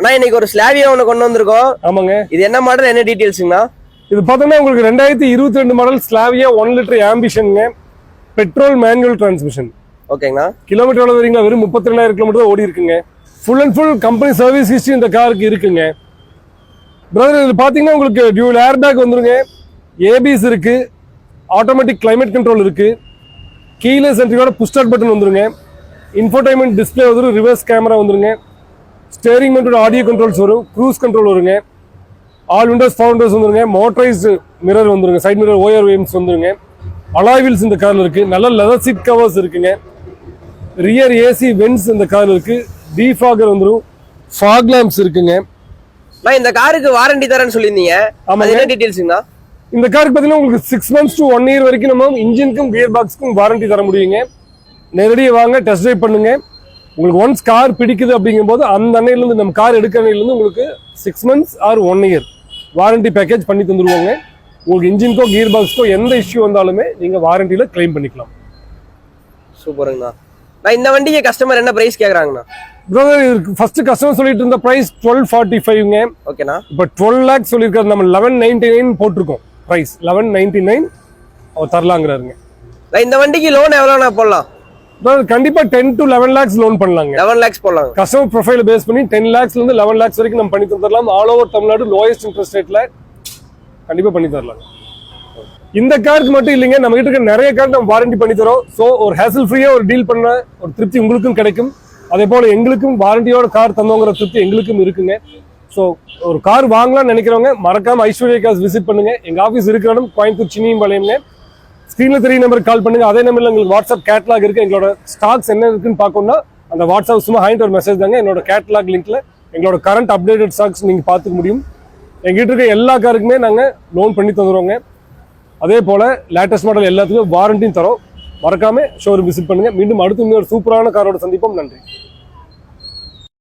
நான் இன்னைக்கு ஒரு ஸ்லாவியா ஒன்று கொண்டு வந்திருக்கோம். ஆமாங்க. இது என்ன மாடல், என்ன டீடைல்ஸ்ங்கண்ணா? இது பார்த்தோம்னா உங்களுக்கு 2022 மாடல் ஸ்லாவியா 1 லிட்டர் ஆம்பிஷனுங்க, பெட்ரோல் மேனுவல் டிரான்ஸ்மிஷன். ஓகேங்கண்ணா. கிலோமீட்டர் எவ்வளோ வரீங்களா? வெறும் 32,000 கிலோமீட்டர் ஓடி இருக்குங்க. Full and full company service history இந்த காருக்கு இருக்குங்க. பிரதர் இது பார்த்தீங்கன்னா உங்களுக்கு டியூல் ஏர் பேக் வந்துருங்க, ஏபிஎஸ் இருக்கு, ஆட்டோமேட்டிக் கிளைமேட் கண்ட்ரோல் இருக்கு, கீலெஸ் என்ட்ரியோட புஷ் ஸ்டார்ட் பட்டன் வந்துருங்க, இன்ஃபோடைன்மெண்ட் டிஸ்பிளே வந்துடும், ரிவர்ஸ் கேமரா வந்துருங்க, ஸ்டேரிங் மவுண்டட் ஆடியோ கண்ட்ரோல்ஸ் வரும், க்ரூஸ் கண்ட்ரோல் வருங்க, ஆல் விண்டோஸ் பவர் விண்டோஸ் வந்துருங்க, மோட்டரைஸ்டு மிரர் வந்துருங்க, சைட் மிரர் ORVMs வந்துருங்க, அலாய் வீல்ஸ் இந்த கார்ல இருக்கு, நல்ல லெதர் சீட் கவர்ஸ் இருக்குங்க, ரியர் ஏசி வென்ட்ஸ் இந்த கார்ல இருக்கு, டிஃபாகர் வந்துரும், ஃபாக் லேம்ப்ஸ் இருக்குங்க. நான் இந்த காருக்கு வாரண்டி தரேன்னு சொல்லியிருந்தீங்க, அது என்ன டீடைல்ஸ்ங்கண்ணா? இந்த காருக்கு பார்த்தீங்கன்னா உங்களுக்கு 6 months to 1 year வரைக்கும் நம்ம இன்ஜினுக்கும் கியர் பாக்ஸ்க்கும் வாரண்டி தர முடியுங்க. நேரடியாக வாங்க, டெஸ்ட் ட்ரைவ் பண்ணுங்க. உங்களுக்கு ஒன்ஸ் கார் பிடிக்குது அப்படிங்கும்போது அந்த அன்னையிலேருந்து நம்ம கார் எடுக்கிற அன்னையிலேருந்து உங்களுக்கு 6 months or 1 year warranty package பண்ணி தந்துருவாங்க. உங்களுக்கு இன்ஜினுக்கோ கியர் பாக்ஸ்க்கோ எந்த இஷ்யூ வந்தாலுமே நீங்கள் வாரண்டியில் கிளைம் பண்ணிக்கலாம். சூப்பருங்கண்ணா. நான் இந்த வண்டிக்கு கஸ்டமர் என்ன பிரைஸ் கேட்குறாங்கண்ணா? பிரதர் ஃபர்ஸ்ட் கஸ்டமர் சொல்லிட்டு இருந்த பிரைஸ் 1245ங்க. ஓகேண்ணா. இப்போ 12 lakhs சொல்லியிருக்காரு, நம்ம 1199 போட்டிருக்கோம் பிரைஸ். 1199 அவர் தரலாங்கிறாருங்க. இந்த வண்டிக்கு லோன் எவ்வளோண்ணா போடலாம்? கண்டிப்பா 10 to 11 lakhs லோன் பண்ணலாங்க. 11 lakhs போடலாம். கஸ்டமர் ப்ரொஃபைல பேஸ் பண்ணி 10 lakhsல இருந்து 11 lakhs வரைக்கும் நம்ம பண்ணி தரலாம். All over Tamil Nadu lowest interest ரேட்ல கண்டிப்பா பண்ணி தரலாம். இந்த காருக்கு மட்டும் இல்லைங்க, நம்ம கிட்ட இருக்க நிறைய கார் நம்ம வாரண்டி பண்ணி தரோம். ஸோ ஒரு ஹேசல் ஃப்ரீயா ஒரு டீல் பண்ண ஒரு திருப்தி உங்களுக்கும் கிடைக்கும். அதே போல எங்களுக்கும் வாரண்டியோட கார் தந்தோங்கிற திருப்தி எங்களுக்கும் இருக்குங்க. ஸோ ஒரு கார் வாங்கலாம்னு நினைக்கிறவங்க மறக்காம ஐஸ்வர்யா கார்ஸ் விசிட் பண்ணுங்க. எங்க ஆஃபீஸ் இருக்கிற இடம் கோயம்புத்தூர் சின்னியம்பாளையம்ங்க. ஸ்க்ரீன்ல 3 நம்பருக்கு கால் பண்ணுங்க. அதே நம்பர்ல உங்களுக்கு வாட்ஸ்அப் கேட்லாக் இருக்கு. எங்களோட ஸ்டாக்ஸ் என்ன இருக்குன்னு பார்க்கணும்னா அந்த வாட்ஸ்அப் சும்மா ஹைண்ட் ஒரு மெசேஜ் தாங்க. என்னோட கேட்லாக் லிங்க்ல எங்களோட கரண்ட் அப்டேட்டட் ஸ்டாக்ஸ் நீங்க பார்த்துக்க முடியும். எங்கிட்ட இருக்க எல்லா காருக்குமே நாங்க லோன் பண்ணி தந்துடுவோங்க. அதே போல லேட்டஸ்ட் மாடல் எல்லாத்துக்கும் வாரண்டியும் தரோம். மறக்காம ஷோரூம் விசிட் பண்ணுங்க. மீண்டும் அடுத்த இன்னொரு சூப்பரான காரோட சந்திப்போம். நன்றி.